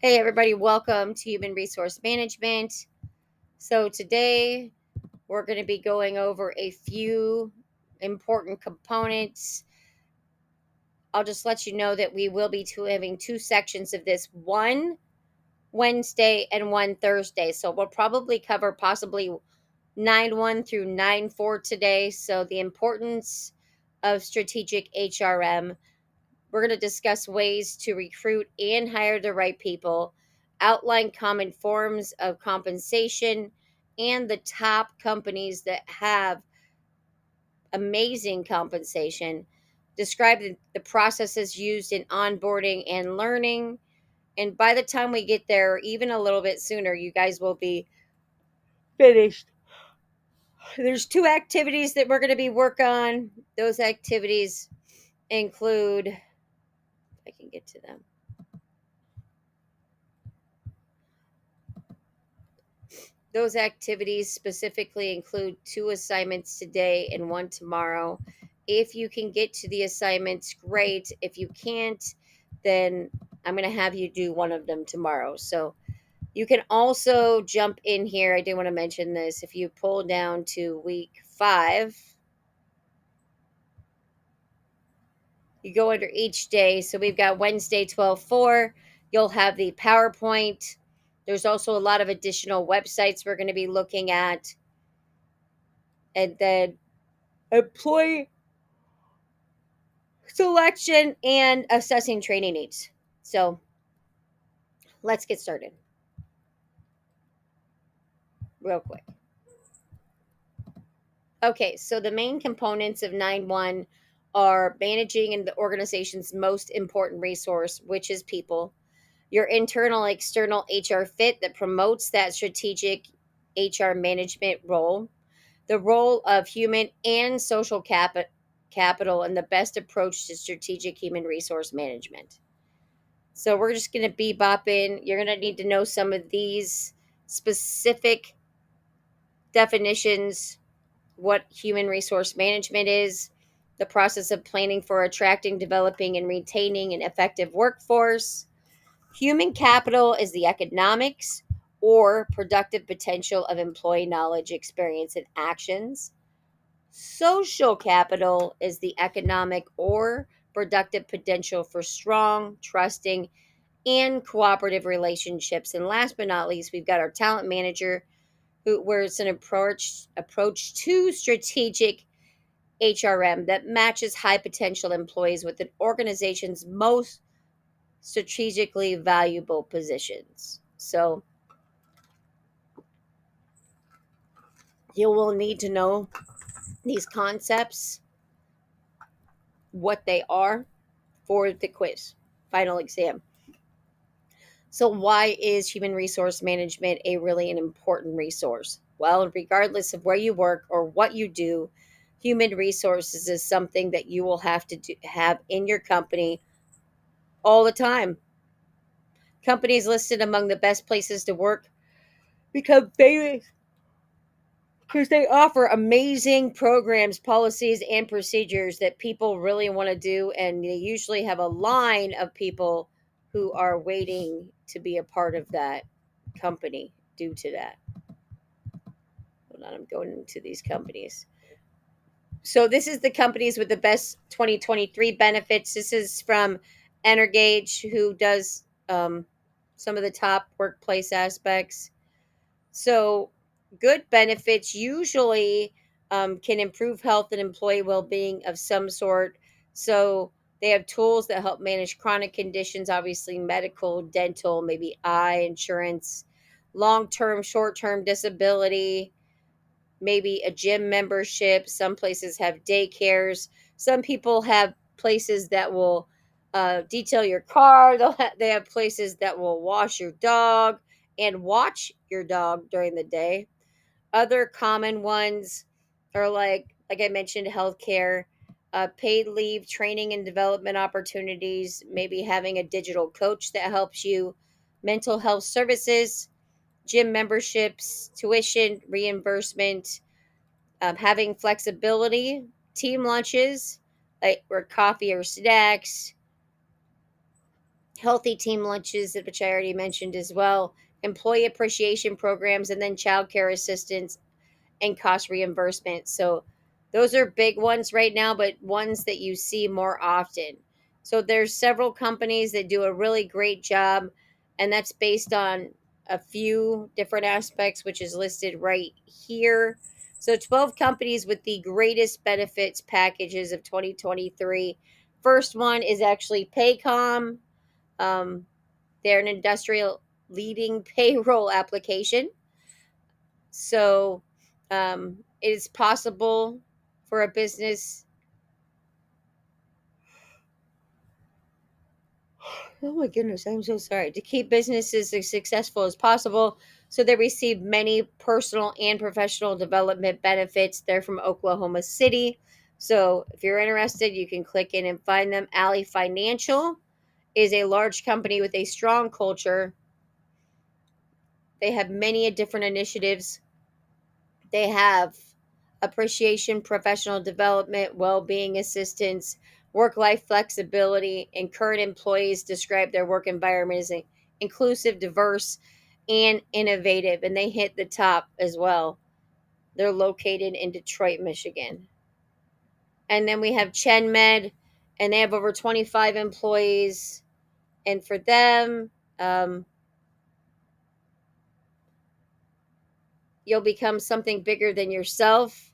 Hey, everybody, welcome to Human Resource Management. So, today we're going to be going over a few important components. I'll just let you know that we will be having two sections of this, one Wednesday and one Thursday. So, we'll probably cover possibly 9-1 through 9-4 today. So, the importance of strategic HRM. We're going to discuss ways to recruit and hire the right people, outline common forms of compensation, and the top companies that have amazing compensation. Describe the processes used in onboarding and learning. And by the time we get there, even a little bit sooner, you guys will be finished. There's two activities that we're going to be work on. Those activities include, if I can get to them. Those activities specifically include two assignments today and one tomorrow. If you can get to the assignments, great. If you can't, then I'm going to have you do one of them tomorrow. So you can also jump in here. I did want to mention this. If you pull down to week 5, you go under each day. So we've got Wednesday 12/4. You'll have the PowerPoint. There's also a lot of additional websites we're going to be looking at. And then employee selection and assessing training needs. So let's get started real quick. Okay, so the main components of 9-1 are managing in the organization's most important resource, which is people, your internal external HR fit that promotes that strategic HR management role, the role of human and social capital, and the best approach to strategic human resource management. So we're just going to bebop in. You're going to need to know some of these specific definitions, what human resource management is, the process of planning for attracting, developing, and retaining an effective workforce. Human capital is the economics or productive potential of employee knowledge, experience, and actions. Social capital is the economic or productive potential for strong, trusting, and cooperative relationships. And last but not least, we've got our talent manager, where it's an approach to strategic HRM that matches high potential employees with an organization's most strategically valuable positions. So you will need to know these concepts, what they are for the quiz, final exam. So, why is human resource management a really an important resource? Well, regardless of where you work or what you do, human resources is something that you will have to have in your company all the time. Companies listed among the best places to work become famous because they offer amazing programs, policies, and procedures that people really want to do. And they usually have a line of people who are waiting to be a part of that company due to that. Hold on, I'm going into these companies. So this is the companies with the best 2023 benefits. This is from Energage, who does some of the top workplace aspects. So good benefits usually can improve health and employee well-being of some sort. So they have tools that help manage chronic conditions, obviously medical, dental, maybe eye insurance, long-term, short-term disability, maybe a gym membership. Some places have daycares. Some people have places that will detail your car. They have places that will wash your dog and watch your dog during the day. Other common ones are like I mentioned, healthcare, paid leave, training and development opportunities, maybe having a digital coach that helps you, mental health services, gym memberships, tuition reimbursement, having flexibility, team lunches, like or coffee or snacks, healthy team lunches, which I already mentioned as well, employee appreciation programs, and then childcare assistance and cost reimbursement. So those are big ones right now, but ones that you see more often. So there's several companies that do a really great job, and that's based on a few different aspects, which is listed right here. So 12 companies with the greatest benefits packages of 2023. First one is actually Paycom. Um, they're an industrial leading payroll application. So it is possible for a business. Oh my goodness, I'm so sorry. To keep businesses as successful as possible. So they receive many personal and professional development benefits. They're from Oklahoma City. So if you're interested, you can click in and find them. Alley Financial is a large company with a strong culture. They have many different initiatives. They have appreciation, professional development, well being assistance, work life flexibility, and current employees describe their work environment as inclusive, diverse, and innovative. And they hit the top as well. They're located in Detroit, Michigan. And then we have Chen Med, and they have over 25 employees. And for them, um, you'll become something bigger than yourself,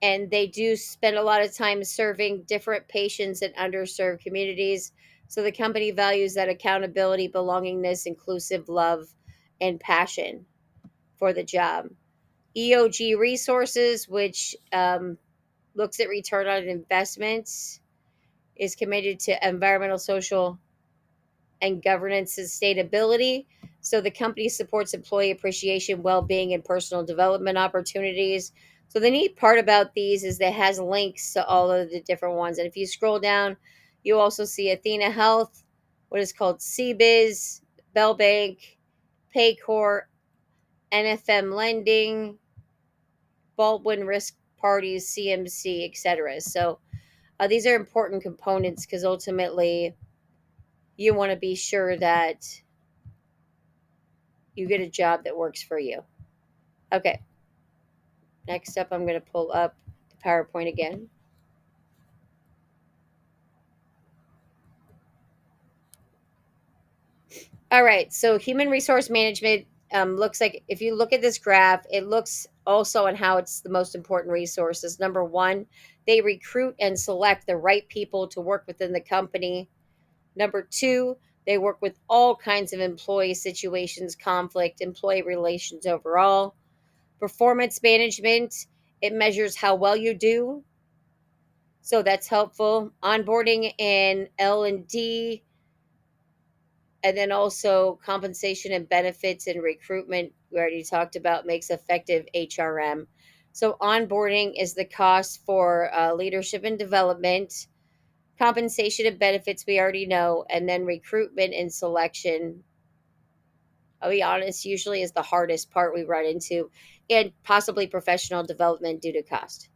and they do spend a lot of time serving different patients in underserved communities. So the company values that accountability, belongingness, inclusive love, and passion for the job. EOG Resources, which looks at return on investments, is committed to environmental, social, and governance sustainability. So the company supports employee appreciation, well-being, and personal development opportunities. So the neat part about these is that it has links to all of the different ones. And if you scroll down, you also see Athena Health, what is called CBiz, Bell Bank, Paycor, NFM Lending, Baldwin Risk Parties, CMC, etc. So these are important components because ultimately you want to be sure that you get a job that works for you. Okay, next up, I'm going to pull up the PowerPoint again. All right, so human resource management looks like, if you look at this graph, it looks also on how it's the most important resources. Number one, they recruit and select the right people to work within the company. Number two, they work with all kinds of employee situations, conflict, employee relations overall. Performance management, it measures how well you do. So that's helpful. Onboarding and L&D, and then also compensation and benefits and recruitment, we already talked about, makes effective HRM. So onboarding is the cost for leadership and development. Compensation and benefits, we already know. And then recruitment and selection, I'll be honest, usually is the hardest part we run into, and possibly professional development due to cost.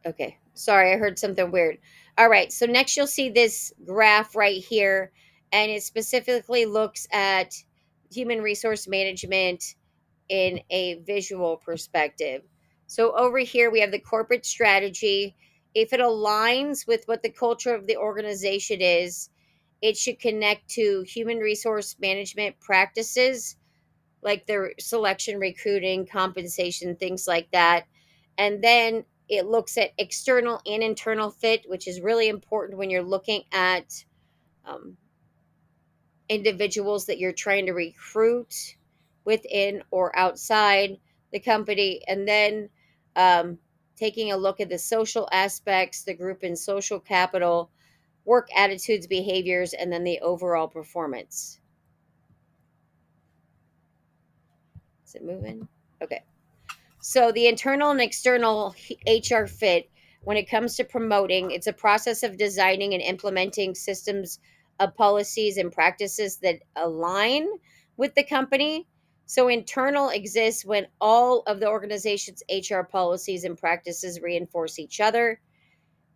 Okay. Sorry, I heard something weird. All right. So next you'll see this graph right here, and it specifically looks at human resource management in a visual perspective. So over here we have the corporate strategy. If it aligns with what the culture of the organization is, it should connect to human resource management practices like their selection, recruiting, compensation, things like that. And then it looks at external and internal fit, which is really important when you're looking at um, individuals that you're trying to recruit within or outside the company. And then taking a look at the social aspects, the group and social capital, work attitudes, behaviors, and then the overall performance. Is it moving? Okay. So the internal and external HR fit, when it comes to promoting, it's a process of designing and implementing systems of policies and practices that align with the company. So internal exists when all of the organization's HR policies and practices reinforce each other.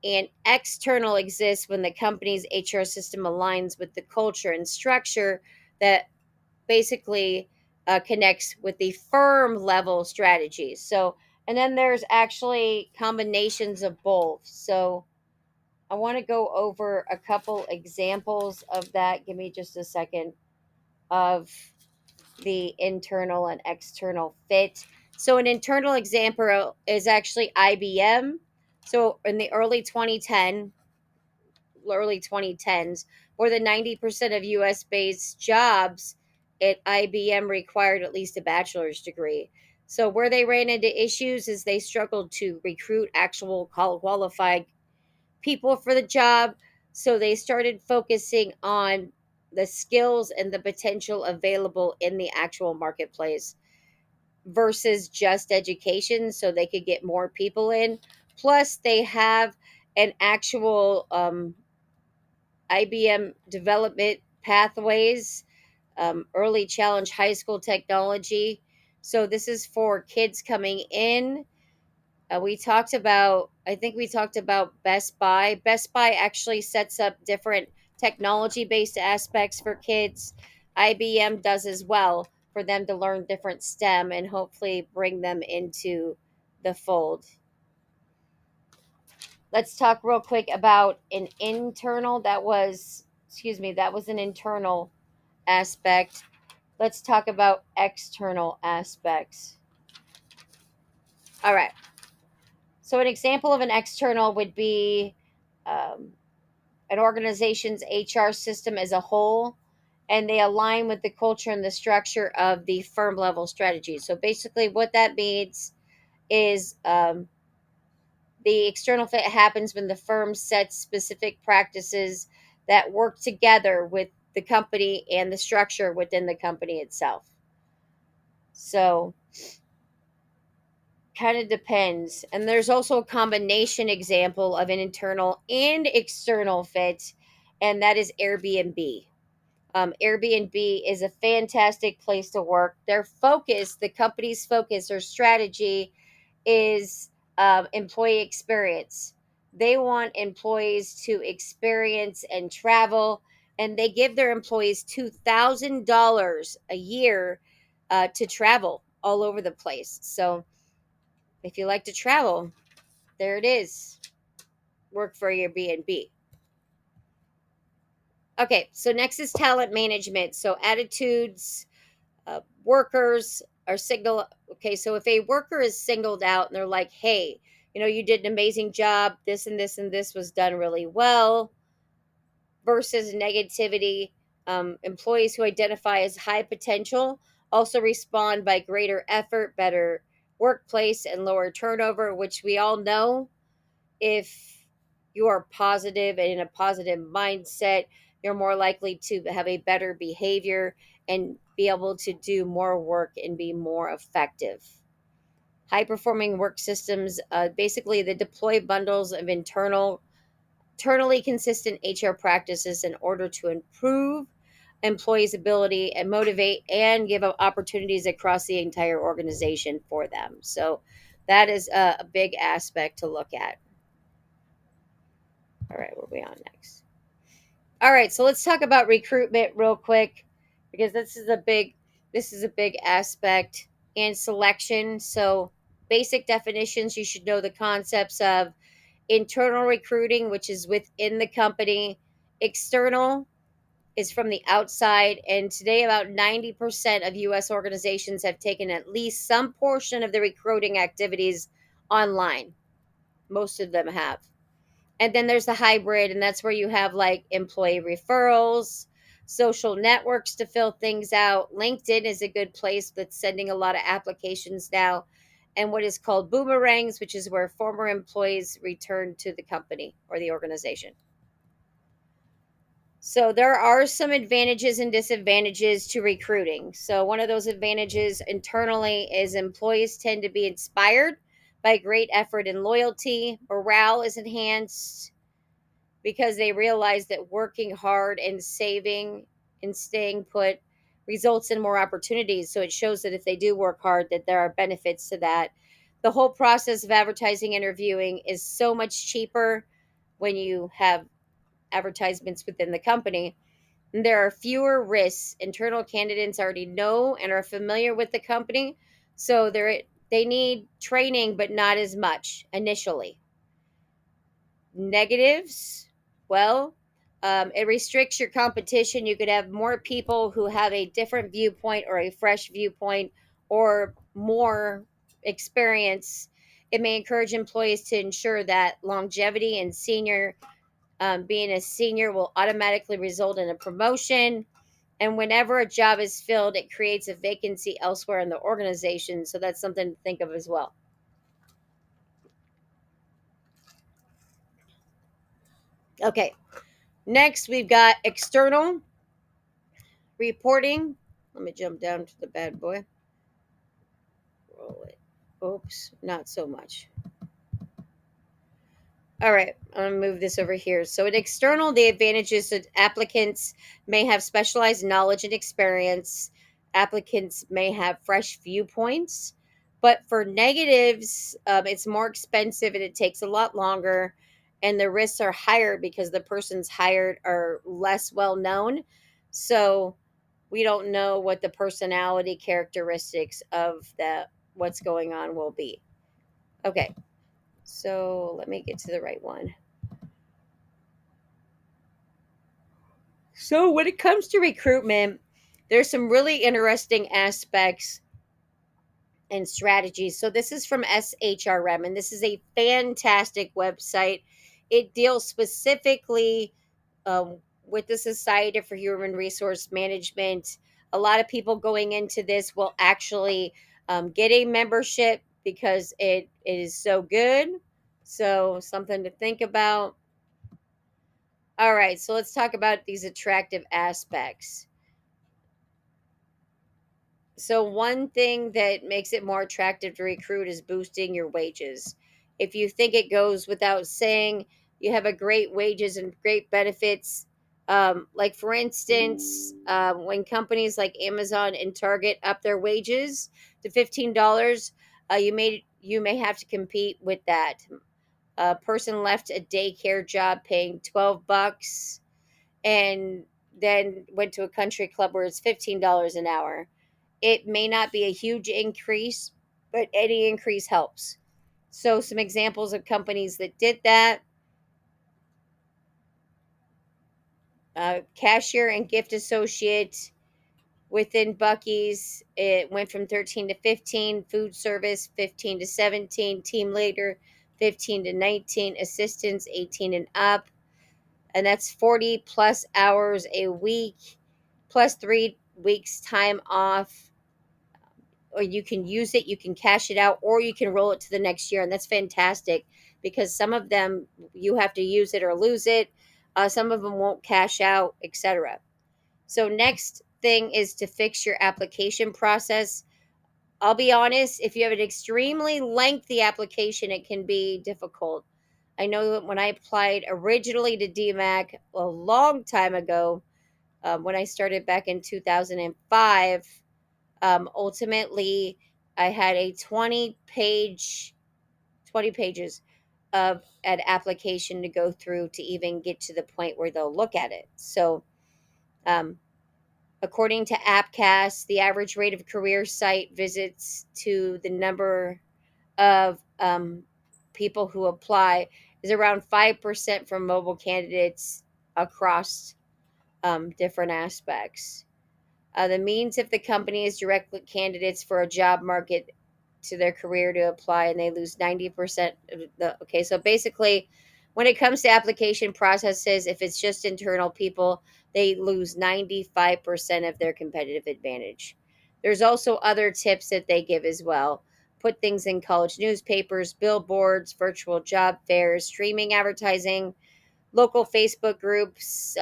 And external exists when the company's HR system aligns with the culture and structure that basically connects with the firm level strategies. So, and then there's actually combinations of both. So, I want to go over a couple examples of that. Give me just a second of the internal and external fit. So, an internal example is actually IBM. So, in the early 2010s, more than 90% of US based jobs at IBM required at least a bachelor's degree. So, where they ran into issues is they struggled to recruit actual qualified people for the job. So, they started focusing on the skills and the potential available in the actual marketplace versus just education so they could get more people in. Plus, they have an actual IBM development pathways, early challenge high school technology. So this is for kids coming in. I think we talked about Best Buy. Best Buy actually sets up different technology based aspects for kids. IBM does as well for them to learn different STEM and hopefully bring them into the fold. Let's talk real quick about an internal that was an internal aspect. Let's talk about external aspects. All right. So, an example of an external would be um, an organization's HR system as a whole, and they align with the culture and the structure of the firm level strategy. So, basically, what that means is the external fit happens when the firm sets specific practices that work together with the company and the structure within the company itself. So, kind of depends. And there's also a combination example of an internal and external fit, and that is Airbnb. Airbnb is a fantastic place to work. Their focus, the company's focus or strategy, is employee experience. They want employees to experience and travel, and they give their employees $2,000 a year to travel all over the place. So, if you like to travel, there it is. Work for your B&B. Okay, so next is talent management. So attitudes, workers are signal. Okay, so if a worker is singled out and they're like, "Hey, you did an amazing job. This and this and this was done really well," versus negativity. Employees who identify as high potential also respond by greater effort, better workplace, and lower turnover, which we all know if you are positive and in a positive mindset, you're more likely to have a better behavior and be able to do more work and be more effective. High performing work systems, basically, they deploy bundles of internally consistent HR practices in order to improve employees' ability and motivate and give opportunities across the entire organization for them. So, that is a big aspect to look at. All right, where are we on next? All right, so let's talk about recruitment real quick because this is a big aspect and selection. So basic definitions, you should know the concepts of internal recruiting, which is within the company. External is from the outside, and today about 90% of US organizations have taken at least some portion of the recruiting activities online. Most of them have. And then there's the hybrid, and that's where you have like employee referrals, social networks to fill things out. LinkedIn is a good place that's sending a lot of applications now, and what is called boomerangs, which is where former employees return to the company or the organization. So there are some advantages and disadvantages to recruiting. So one of those advantages internally is employees tend to be inspired by great effort and loyalty. Morale is enhanced because they realize that working hard and saving and staying put results in more opportunities. So it shows that if they do work hard, that there are benefits to that. The whole process of advertising interviewing is so much cheaper when you have advertisements within the company. And there are fewer risks. Internal candidates already know and are familiar with the company, so they need training, but not as much initially. Negatives, well, it restricts your competition. You could have more people who have a different viewpoint or a fresh viewpoint or more experience. It may encourage employees to ensure that longevity and being a senior will automatically result in a promotion. And whenever a job is filled, it creates a vacancy elsewhere in the organization. So that's something to think of as well. Okay, next we've got external reporting. Let me jump down to the bad boy. Roll it. Oops, not so much. All right, I'm gonna move this over here. So, in external, the advantages that applicants may have specialized knowledge and experience. Applicants may have fresh viewpoints, but for negatives, it's more expensive and it takes a lot longer, and the risks are higher because the persons hired are less well known. So, we don't know what the personality characteristics of the what's going on will be. Okay, so let me get to the right one. So, when it comes to recruitment, there's some really interesting aspects and strategies. So, this is from SHRM, and this is a fantastic website. It deals specifically with the Society for Human Resource Management. A lot of people going into this will actually get a membership because it is so good. So, something to think about. All right, so let's talk about these attractive aspects. So, one thing that makes it more attractive to recruit is boosting your wages. If you think it goes without saying, you have a great wages and great benefits. Like, for instance, when companies like Amazon and Target up their wages to $15, you may have to compete with that. A person left a daycare job paying $12 and then went to a country club where it's $15 an hour. It may not be a huge increase, but any increase helps. So, some examples of companies that did that: cashier and gift associate within Bucky's, it went from 13 to 15, food service 15 to 17, team leader 15 to 19, assistants 18 and up. And that's 40 plus hours a week, plus 3 weeks time off, or you can use it, you can cash it out, or you can roll it to the next year. And that's fantastic because some of them you have to use it or lose it. Some of them won't cash out, etc. So, next thing is to fix your application process. I'll be honest, if you have an extremely lengthy application, it can be difficult. I know that when I applied originally to DMAC a long time ago, when I started back in 2005, ultimately I had a 20 pages of an application to go through to even get to the point where they'll look at it. So, um, according to Appcast, the average rate of career site visits to the number of people who apply is around 5% for mobile candidates across different aspects. The means if the company is direct candidates for a job market to their career to apply and they lose 90% of the. Okay, so basically, when it comes to application processes, if it's just internal people, they lose 95% of their competitive advantage. There's also other tips that they give as well. Put things in college newspapers, billboards, virtual job fairs, streaming advertising, local Facebook groups,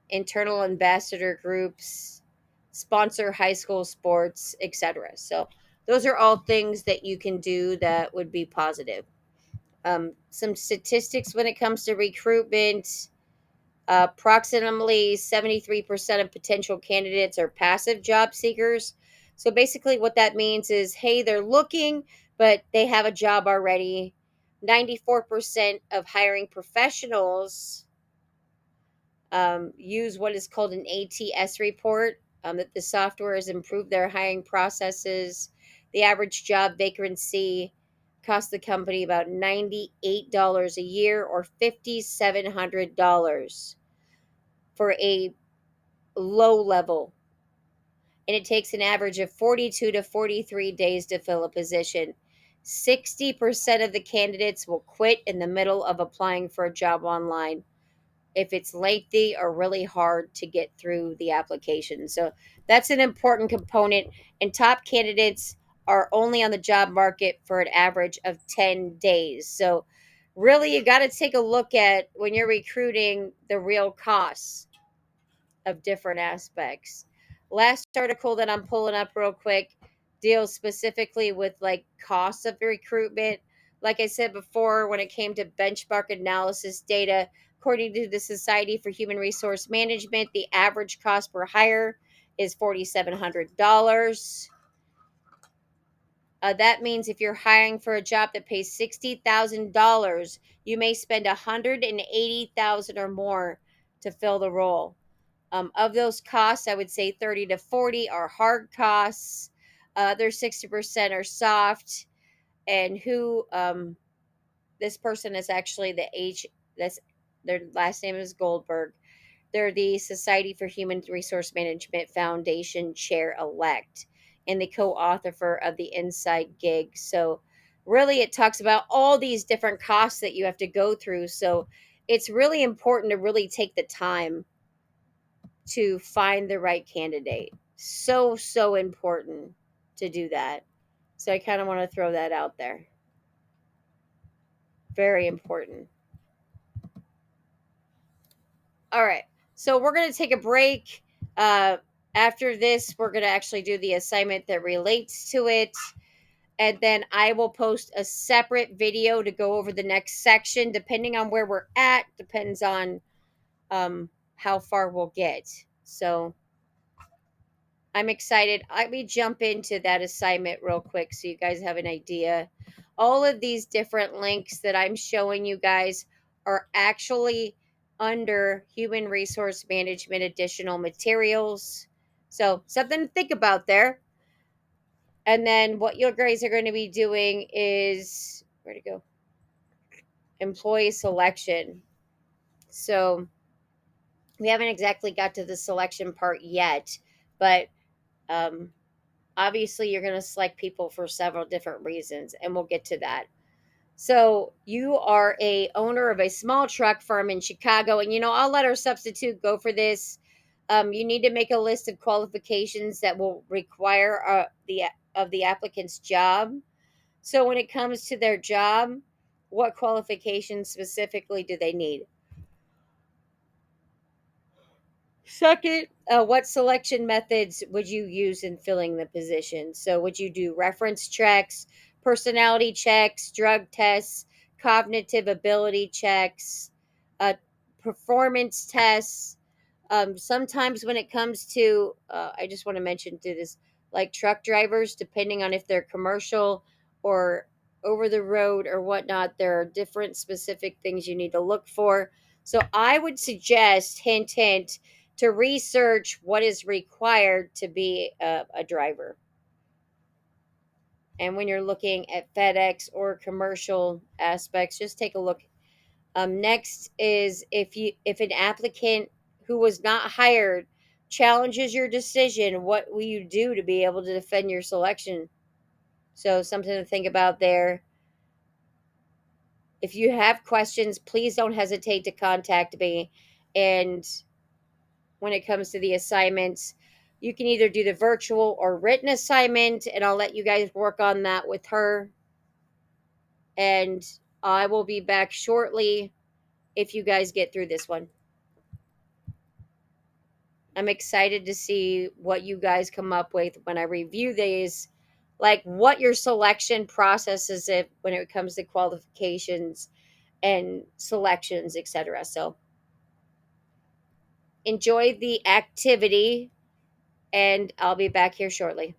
internal ambassador groups, sponsor high school sports, etc. So those are all things that you can do that would be positive. Some statistics when it comes to recruitment. Approximately 73% of potential candidates are passive job seekers. So basically, what that means is hey, they're looking, but they have a job already. 94% of hiring professionals use what is called an ATS report, that the software has improved their hiring processes. The average job vacancy costs the company about $98 a year or $5,700 for a low level. And it takes an average of 42 to 43 days to fill a position. 60% of the candidates will quit in the middle of applying for a job online if it's lengthy or really hard to get through the application. So that's an important component. And top candidates are only on the job market for an average of 10 days. So really, you got to take a look at when you're recruiting the real costs of different aspects. Last article that I'm pulling up real quick deals specifically with like costs of recruitment. Like I said before, when it came to benchmark analysis data, according to the Society for Human Resource Management, the average cost per hire is $4,700. That means if you're hiring for a job that pays $60,000, you may spend $180,000 or more to fill the role. Of those costs, I would say 30 to 40 are hard costs. Other 60% are soft. And this person is actually that's their last name is Goldberg. They're the Society for Human Resource Management Foundation chair elect and the co-author of the Inside Gig. So really it talks about all these different costs that you have to go through. So it's really important to really take the time to find the right candidate. So important to do that. So I kind of want to throw that out there. Very important. All right. So we're going to take a break. Uh, After this, we're going to actually do the assignment that relates to it. And then I will post a separate video to go over the next section, depending on where we're at, depends on how far we'll get. So I'm excited. Let me jump into that assignment real quick so you guys have an idea. All of these different links that I'm showing you guys are actually under Human Resource Management additional materials. So, something to think about there. And then what you guys are going to be doing is where to go? Employee selection. So, we haven't exactly got to the selection part yet, but um, obviously you're going to select people for several different reasons, and we'll get to that. So you are a owner of a small truck firm in Chicago, and I'll let our substitute go for this. You need to make a list of qualifications that will require the applicant's job. So when it comes to their job, what qualifications specifically do they need? Second, what selection methods would you use in filling the position? So, would you do reference checks, personality checks, drug tests, cognitive ability checks, uh, performance tests? Sometimes, when it comes to, I just want to mention to this, like truck drivers, depending on if they're commercial or over the road or whatnot, there are different specific things you need to look for. So, I would suggest, hint, hint, to research what is required to be a driver. And when you're looking at FedEx or commercial aspects, just take a look. Next is if an applicant who was not hired challenges your decision, what will you do to be able to defend your selection? So something to think about there. If you have questions, please don't hesitate to contact me. And when it comes to the assignments, you can either do the virtual or written assignment, and I'll let you guys work on that with her. And I will be back shortly if you guys get through this one. I'm excited to see what you guys come up with when I review these, like what your selection process is if, when it comes to qualifications and selections, etc. So Enjoy the activity, and I'll be back here shortly.